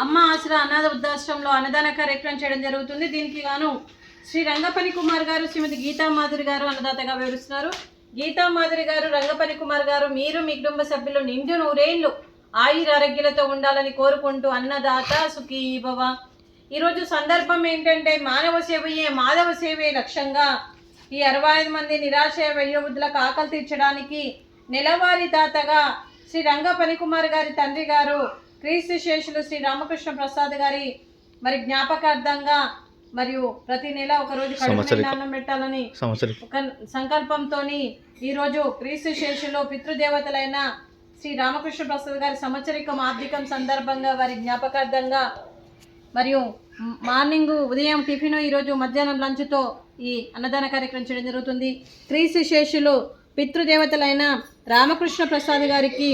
అమ్మ ఆసరా అనాథ వృద్ధాశ్రమంలో అన్నదాన కార్యక్రమం చేయడం జరుగుతుంది. దీనికి గాను శ్రీ రంగపని కుమార్ గారు, శ్రీమతి గీతా మాధురి గారు అన్నదాతగా వివరిస్తున్నారు. గీతా మాధురి గారు, రంగపని కుమార్ గారు, మీరు మీ కుటుంబ సభ్యులు నిండు నూరేళ్లు ఆయుర ఆరోగ్యాలతో ఉండాలని కోరుకుంటూ అన్నదాత సుఖీ భవ. ఈరోజు సందర్భం ఏంటంటే మానవ సేవయే మాధవ సేవే లక్ష్యంగా ఈ 65 మంది నిరాశయ వయోవృద్ధులకు ఆకలి తీర్చడానికి నెలవారీ దాతగా శ్రీ రంగపని కుమార్ గారి తండ్రి గారు క్రీస్తు శేషులు శ్రీ రామకృష్ణ ప్రసాద్ గారి మరి జ్ఞాపకార్థంగా మరియు ప్రతి నెల ఒకరోజు కడుపు పెట్టాలని ఒక సంకల్పంతో ఈరోజు క్రీస్తు శేషులు పితృదేవతలైన శ్రీ రామకృష్ణ ప్రసాద్ గారి సంవత్సరికం ఆర్థికం సందర్భంగా వారి జ్ఞాపకార్థంగా మరియు మార్నింగ్ ఉదయం టిఫిన్ ఈరోజు మధ్యాహ్నం లంచ్తో ఈ అన్నదాన కార్యక్రమం చేయడం జరుగుతుంది. క్రీస్తు శేషులు పితృదేవతలైన రామకృష్ణ ప్రసాద్ గారికి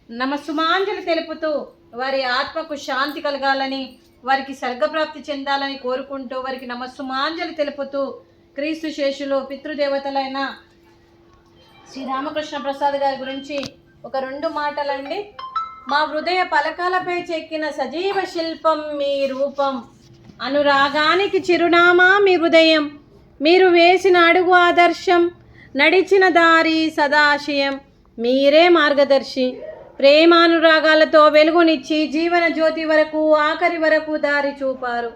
నమస్సుమాంజలి తెలుపుతూ వారి ఆత్మకు శాంతి కలగాలని, వారికి స్వర్గప్రాప్తి చెందాలని కోరుకుంటూ వారికి నమస్సుమాంజలి తెలుపుతూ క్రీస్తు శేషులు పితృదేవతలైన శ్రీ రామకృష్ణ ప్రసాద్ గారి గురించి ఒక 2 మాటలండి. మా హృదయ పలకాలపై చెక్కిన సజీవ శిల్పం మీ రూపం, అనురాగానికి చిరునామా మీ హృదయం, మీరు వేసిన అడుగు ఆదర్శం, నడిచిన దారి సదాశయం, మీరే మార్గదర్శి. ప్రేమానురాగాలతో వెలుగునిచ్చి జీవన జ్యోతి వరకు ఆఖరి వరకు దారి చూపారు.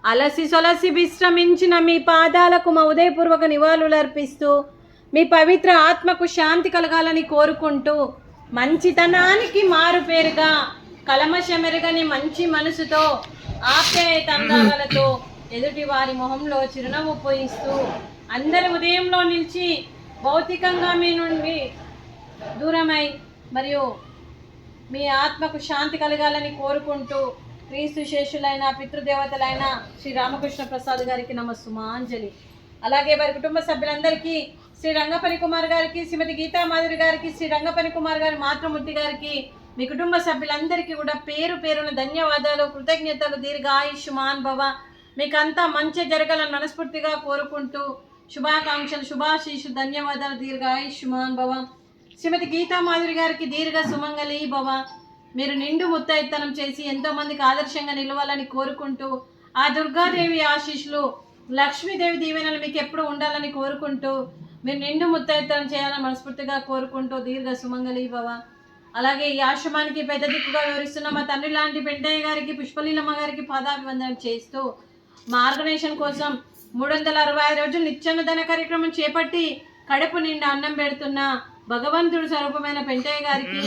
అలసి సొలసి విశ్రమించిన మీ పాదాలకు మా ఉదయపూర్వక నివాళులు అర్పిస్తూ మీ పవిత్ర ఆత్మకు శాంతి కలగాలని కోరుకుంటూ మంచితనానికి మారుపేరుగా కలమషమెరగని మంచి మనసుతో ఆప్యాయతందాలతో ఎదుటి వారి మొహంలో చిరునవ్వు పోయిస్తూ అందరి ఉదయంలో నిలిచి భౌతికంగా మీ నుండి దూరమై మరియు మీ ఆత్మకు శాంతి కలగాలని కోరుకుంటూ క్రీస్తు శేషులైన పితృదేవతలైన శ్రీ రామకృష్ణ ప్రసాద్ గారికి నమస్సుమాంజలి. అలాగే వారి కుటుంబ సభ్యులందరికీ శ్రీ రంగపని కుమార్ గారికి, శ్రీమతి గీతా మాధురి గారికి, శ్రీ రంగపని కుమార్ గారి మాతృమూర్తి గారికి, మీ కుటుంబ సభ్యులందరికీ కూడా పేరు పేరున ధన్యవాదాలు, కృతజ్ఞతలు. దీర్ఘాయుష్మాన్ భవ. మీకంతా మంచి జరగాలని మనస్ఫూర్తిగా కోరుకుంటూ శుభాకాంక్షలు, శుభాశీషు, ధన్యవాదాలు. దీర్ఘాయుష్మాన్ భవ. శ్రీమతి గీతా మాధురి గారికి దీర్ఘ సుమంగళి భవ. మీరు నిండు ముత్తైత్తనం చేసి ఎంతోమందికి ఆదర్శంగా నిలవాలని కోరుకుంటూ ఆ దుర్గాదేవి ఆశీస్సులు, లక్ష్మీదేవి దీవెనలు మీకు ఎప్పుడు ఉండాలని కోరుకుంటూ మీరు నిండు ముత్తైత్తనం చేయాలని మనస్ఫూర్తిగా కోరుకుంటూ దీర్ఘ సుమంగళి భవ. అలాగే ఈ ఆశ్రమానికి పెద్ద దిక్కుగా వివరిస్తున్న మా తండ్రి లాంటి పెంటయ్య గారికి, పుష్పలీలమ్మ గారికి పాదాభివందనం చేస్తూ మా ఆర్గనైజేషన్ కోసం 365 రోజులు నిత్యాన్నదాన కార్యక్రమం చేపట్టి కడుపు నిండా అన్నం పెడుతున్న భగవంతుడు స్వరూపమైన పెంటయ్య గారికి,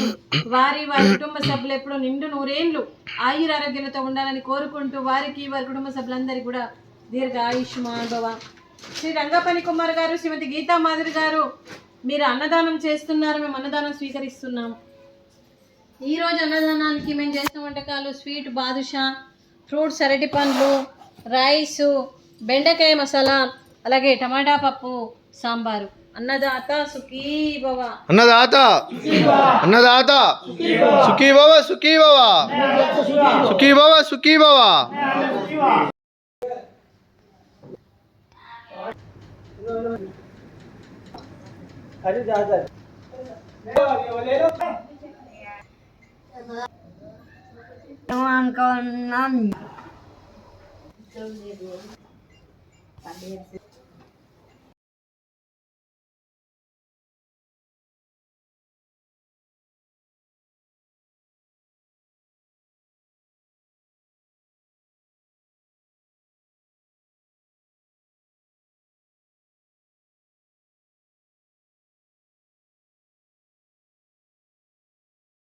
వారి కుటుంబ సభ్యులు ఎప్పుడు నిండు నూరేళ్లు ఆయుర ఆరోగ్యాలతో ఉండాలని కోరుకుంటూ వారికి, వారి కుటుంబ సభ్యులందరికీ కూడా దీర్ఘ ఆయుష్మాన్ భవ. శ్రీ రంగపని కుమార్ గారు, శ్రీమతి గీతా మాధురి గారు, మీరు అన్నదానం చేస్తున్నారు, మేము అన్నదానం స్వీకరిస్తున్నాం. ఈరోజు అన్నదానానికి మేము చేసిన వంటకాలు స్వీట్ బాదుషా, ఫ్రూట్స్ అరటి పండ్లు, రైసు, బెండకాయ మసాలా, అలాగే టమాటా పప్పు, సాంబారు. అన్నదాత సుఖీ భవ. అన్నదాత అన్నదాత సుఖీ భవ, సుఖీ భవ, సుఖీ భవ, సుఖీ భవ. అనుకున్నాం